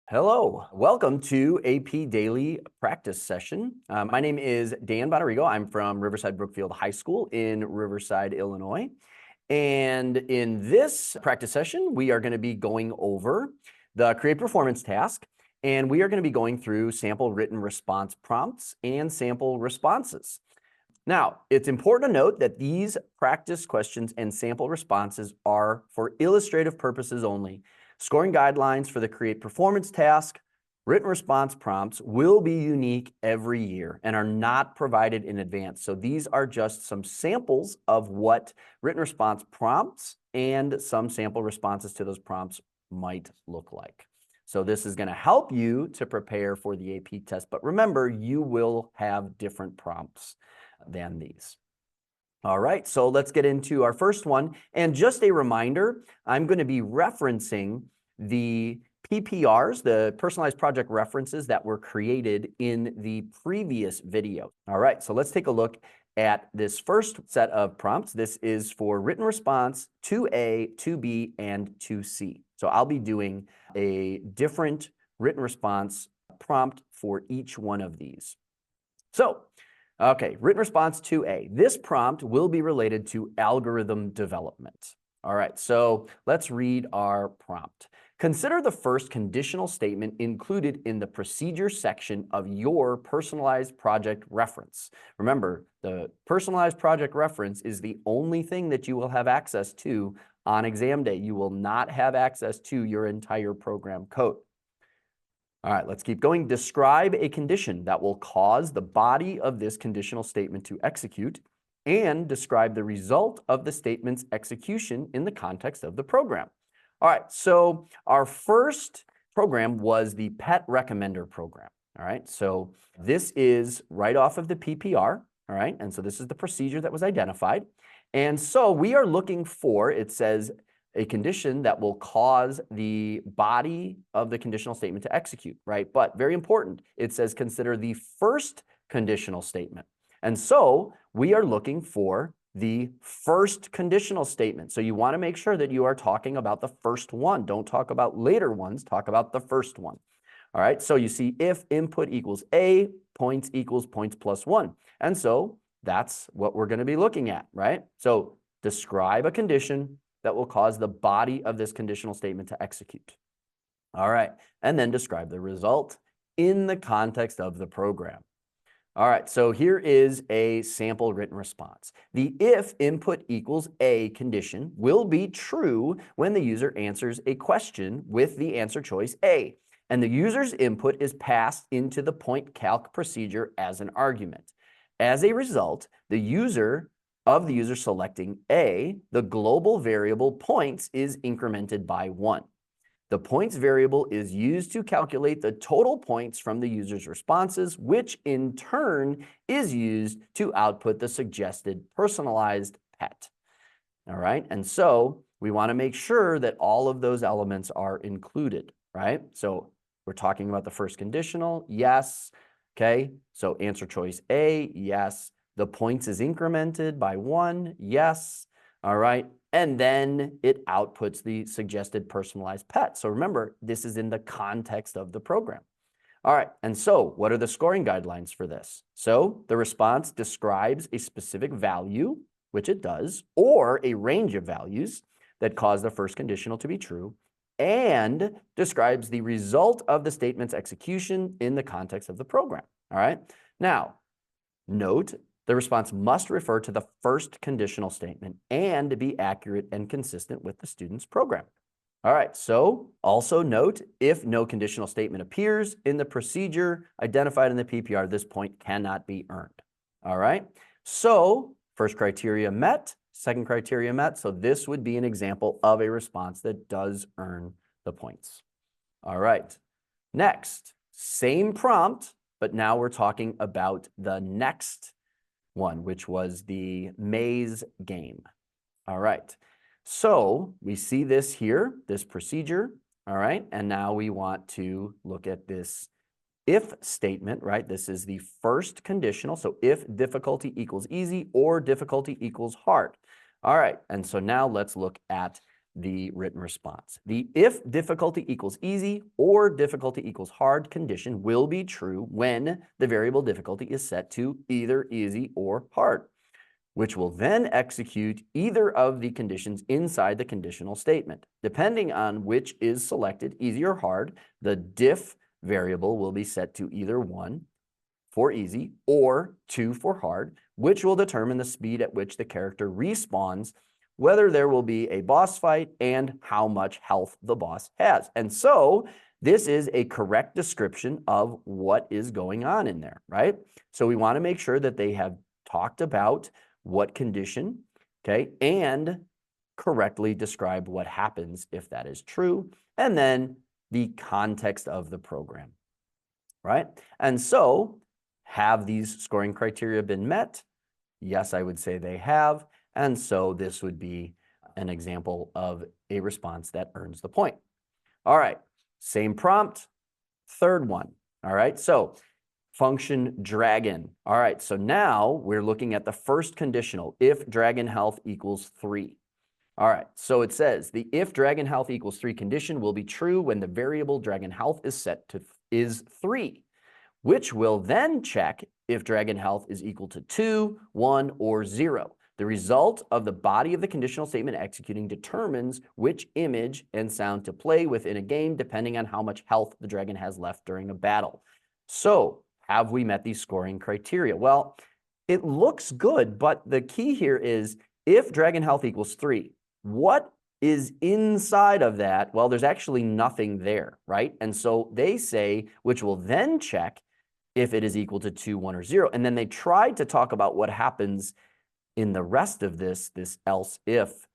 Hello, welcome to AP Daily Practice Session. My name is Dan Bonarigo. I'm from Riverside Brookfield High School in Riverside, Illinois. And in this practice session, we are going to be going over the Create Performance task, and we are going to be going through sample written response prompts and sample responses. Now, it's important to note that these practice questions and sample responses are for illustrative purposes only. Scoring guidelines for the Create Performance task, written response prompts will be unique every year and are not provided in advance. So these are just some samples of what written response prompts and some sample responses to those prompts might look like. So this is going to help you to prepare for the AP test, but remember, you will have different prompts than these. All right, so let's get into our first one. And just a reminder, I'm going to be referencing the PPRs, the personalized project references that were created in the previous video. All right, so let's take a look at this first set of prompts. This is for written response 2A, 2B, and 2C. So I'll be doing a different written response prompt for each one of these. So, okay, written response 2A. This prompt will be related to algorithm development. All right, so let's read our prompt. Consider the first conditional statement included in the procedure section of your personalized project reference. Remember, the personalized project reference is the only thing that you will have access to on exam day. You will not have access to your entire program code. All right, let's keep going. Describe a condition that will cause the body of this conditional statement to execute and describe the result of the statement's execution in the context of the program. All right, so our first program was the pet recommender program. All right, so this is right off of the PPR. All right, and so this is the procedure that was identified. And so we are looking for, it says, a condition that will cause the body of the conditional statement to execute, right? But very important, it says consider the first conditional statement. And so we are looking for the first conditional statement. So you want to make sure that you are talking about the first one. Don't talk about later ones, talk about the first one. All right, so you see if input equals A, points equals points plus 1. And so that's what we're going to be looking at, right? So describe a condition that will cause the body of this conditional statement to execute. All right, and then describe the result in the context of the program. All right, so here is a sample written response. The if input equals A condition will be true when the user answers a question with the answer choice A, and the user's input is passed into the point calc procedure as an argument. As a result, the user selecting A, the global variable points is incremented by 1. The points variable is used to calculate the total points from the user's responses, which in turn is used to output the suggested personalized pet. All right, and so we want to make sure that all of those elements are included, right? So we're talking about the first conditional, yes. Okay, so answer choice A, yes. The points is incremented by 1, yes. All right, and then it outputs the suggested personalized pet. So remember, this is in the context of the program. All right, and so what are the scoring guidelines for this? So the response describes a specific value, which it does, or a range of values that cause the first conditional to be true, and describes the result of the statement's execution in the context of the program. All right, now note the response must refer to the first conditional statement and be accurate and consistent with the student's program. All right, so also note if no conditional statement appears in the procedure identified in the PPR, this point cannot be earned. All right, so first criteria met, second criteria met, so this would be an example of a response that does earn the points. All right, next, same prompt, but now we're talking about the next one, which was the maze game. All right, so we see this here, this procedure, all right, and now we want to look at this if statement, right? This is the first conditional, so if difficulty equals easy or difficulty equals hard. All right, and so now let's look at the written response. The if difficulty equals easy or difficulty equals hard condition will be true when the variable difficulty is set to either easy or hard, which will then execute either of the conditions inside the conditional statement. Depending on which is selected, easy or hard, the diff variable will be set to either 1 for easy or 2 for hard, which will determine the speed at which the character respawns, whether there will be a boss fight, and how much health the boss has. And so this is a correct description of what is going on in there, right? So we want to make sure that they have talked about what condition, okay, and correctly describe what happens if that is true, and then the context of the program, right? And so have these scoring criteria been met? Yes, I would say they have. And so this would be an example of a response that earns the point. All right, same prompt, third one. All right, so function dragon. All right, so now we're looking at the first conditional, if dragon health equals 3. All right, so it says the if dragon health equals 3 condition will be true when the variable dragon health is set to 3, which will then check if dragon health is equal to 2, 1, or 0. The result of the body of the conditional statement executing determines which image and sound to play within a game depending on how much health the dragon has left during a battle. So, have we met these scoring criteria? Well, it looks good, but the key here is if dragon health equals 3, what is inside of that? Well, there's actually nothing there, right? And so they say, which will then check if it is equal to 2, 1, or 0. And then they tried to talk about what happens in the rest of this else if,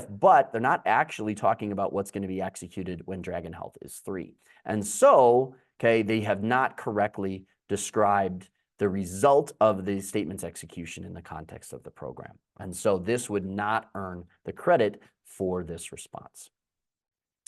but they're not actually talking about what's going to be executed when dragon health is 3. And so, okay, they have not correctly described the result of the statement's execution in the context of the program. And so this would not earn the credit for this response.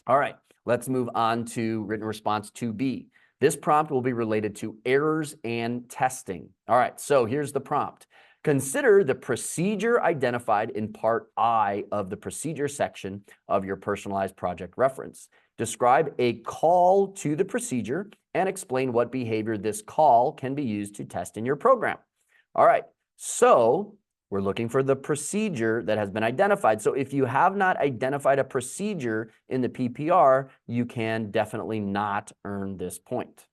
All right, let's move on to written response 2B. This prompt will be related to errors and testing. All right, so here's the prompt. Consider the procedure identified in part I of the procedure section of your personalized project reference. Describe a call to the procedure and explain what behavior this call can be used to test in your program. All right, so we're looking for the procedure that has been identified. So if you have not identified a procedure in the PPR, you can definitely not earn this point.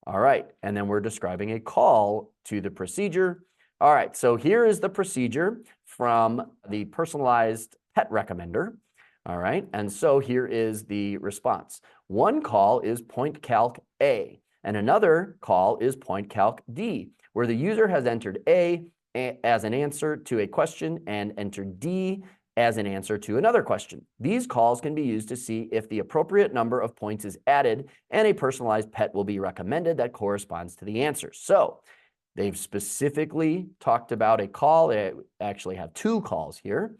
All right, and then we're describing a call to the procedure. All right, so here is the procedure from the personalized pet recommender. All right, and so here is the response. One call is point calc A, and another call is point calc D, where the user has entered A as an answer to a question and entered D as an answer to another question. These calls can be used to see if the appropriate number of points is added, and a personalized pet will be recommended that corresponds to the answer. So they've specifically talked about a call. They actually have 2 calls here.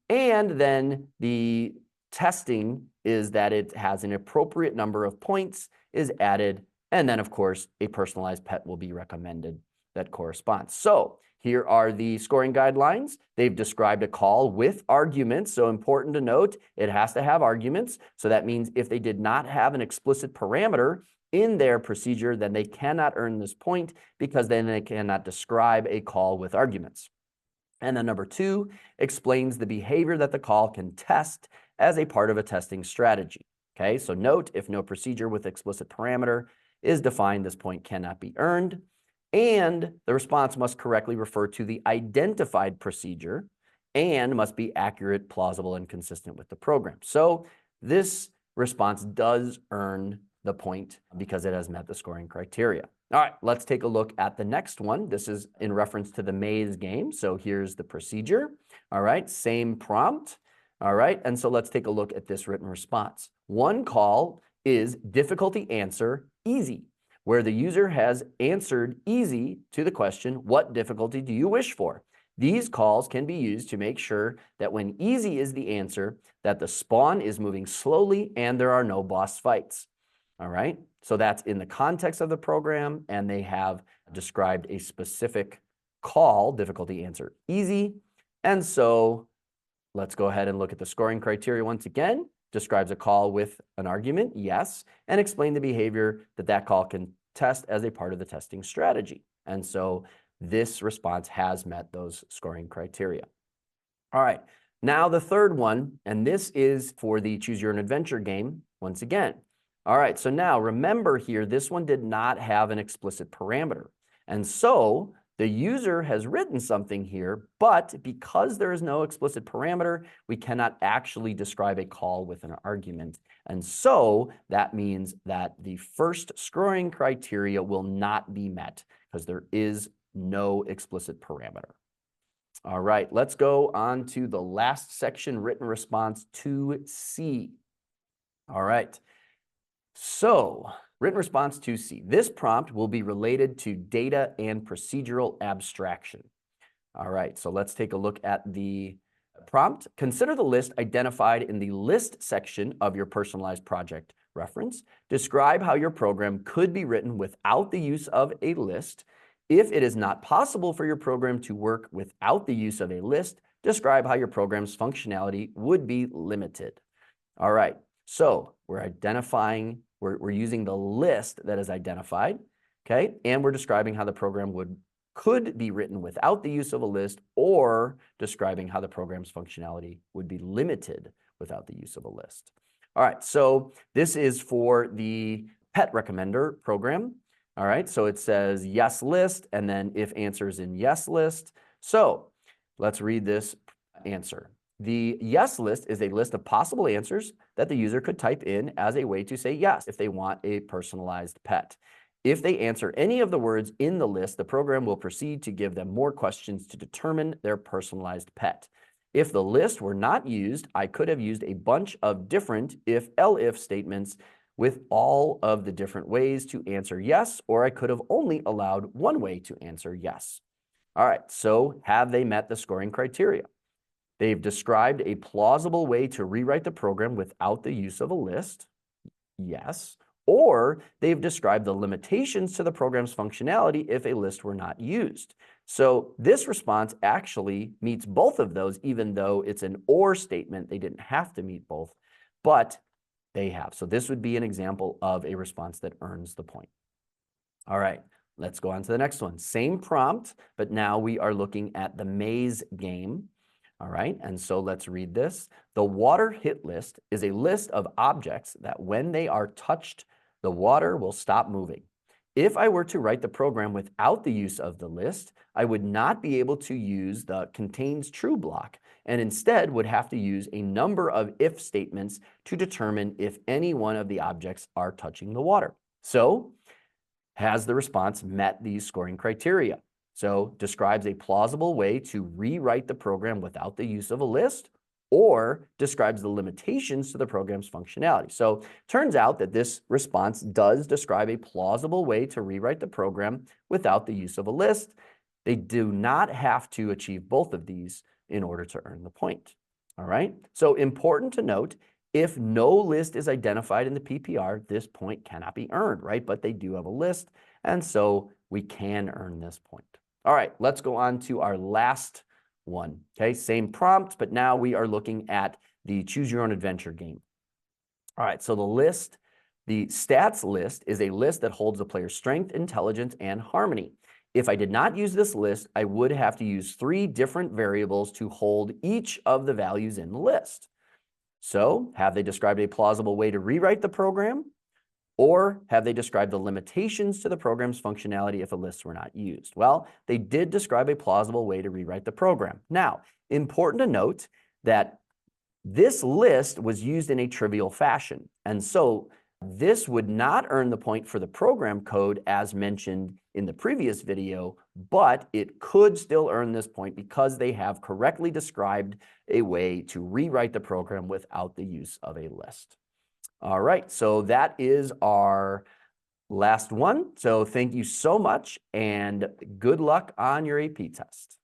And then the testing is that it has an appropriate number of points is added. And then, of course, a personalized pet will be recommended that corresponds. So here are the scoring guidelines. They've described a call with arguments. So important to note, it has to have arguments. So that means if they did not have an explicit parameter in their procedure, then they cannot earn this point because then they cannot describe a call with arguments. And then number 2 explains the behavior that the call can test as a part of a testing strategy. Okay, so note, if no procedure with explicit parameter is defined, this point cannot be earned. And the response must correctly refer to the identified procedure and must be accurate, plausible, and consistent with the program. So this response does earn the point because it has met the scoring criteria. All right, let's take a look at the next one. This is in reference to the maze game. So here's the procedure. All right, same prompt. All right, and so let's take a look at this written response. One call is difficulty answer easy, where the user has answered easy to the question, what difficulty do you wish for? These calls can be used to make sure that when easy is the answer, that the spawn is moving slowly and there are no boss fights. All right, so that's in the context of the program, and they have described a specific call, difficulty answer easy. And so Let's go ahead and look at the scoring criteria once again. Describes a call with an argument, yes, and explain the behavior that call can test as a part of the testing strategy. And so this response has met those scoring criteria. All right, now the third one, and this is for the Choose Your Own Adventure game once again. All right, so now remember here, this one did not have an explicit parameter. And so the user has written something here, but because there is no explicit parameter, we cannot actually describe a call with an argument. And so that means that the first scoring criteria will not be met because there is no explicit parameter. All right, let's go on to the last section, written response 2C. All right, so written response 2C. This prompt will be related to data and procedural abstraction. All right, so let's take a look at the prompt. Consider the list identified in the list section of your personalized project reference. Describe how your program could be written without the use of a list. If it is not possible for your program to work without the use of a list, describe how your program's functionality would be limited. All right, so we're using the list that is identified, okay? And we're describing how the program could be written without the use of a list, or describing how the program's functionality would be limited without the use of a list. All right, so this is for the pet recommender program. All right, so it says yes list, and then if answer is in yes list. So let's read this answer. The yes list is a list of possible answers that the user could type in as a way to say yes if they want a personalized pet. If they answer any of the words in the list, the program will proceed to give them more questions to determine their personalized pet. If the list were not used, I could have used a bunch of different if-else statements with all of the different ways to answer yes, or I could have only allowed one way to answer yes. All right, so have they met the scoring criteria? They've described a plausible way to rewrite the program without the use of a list, yes, or they've described the limitations to the program's functionality if a list were not used. So this response actually meets both of those, even though it's an or statement. They didn't have to meet both, but they have. So this would be an example of a response that earns the point. All right, let's go on to the next one. Same prompt, but now we are looking at the maze game. All right, and so let's read this. The water hit list is a list of objects that when they are touched, the water will stop moving. If I were to write the program without the use of the list, I would not be able to use the contains true block, and instead would have to use a number of if statements to determine if any one of the objects are touching the water. So, has the response met these scoring criteria? So, describes a plausible way to rewrite the program without the use of a list, or describes the limitations to the program's functionality. So, turns out that this response does describe a plausible way to rewrite the program without the use of a list. They do not have to achieve both of these in order to earn the point. All right, so important to note, if no list is identified in the PPR, this point cannot be earned, right? But they do have a list, and so we can earn this point. All right, let's go on to our last one, okay? Same prompt, but now we are looking at the Choose Your Own Adventure game. All right, so the stats list is a list that holds the player's strength, intelligence, and harmony. If I did not use this list, I would have to use 3 different variables to hold each of the values in the list. So, have they described a plausible way to rewrite the program? Or have they described the limitations to the program's functionality if a list were not used? Well, they did describe a plausible way to rewrite the program. Now, important to note that this list was used in a trivial fashion. And so this would not earn the point for the program code as mentioned in the previous video, but it could still earn this point because they have correctly described a way to rewrite the program without the use of a list. All right, so that is our last one. So thank you so much and good luck on your AP test.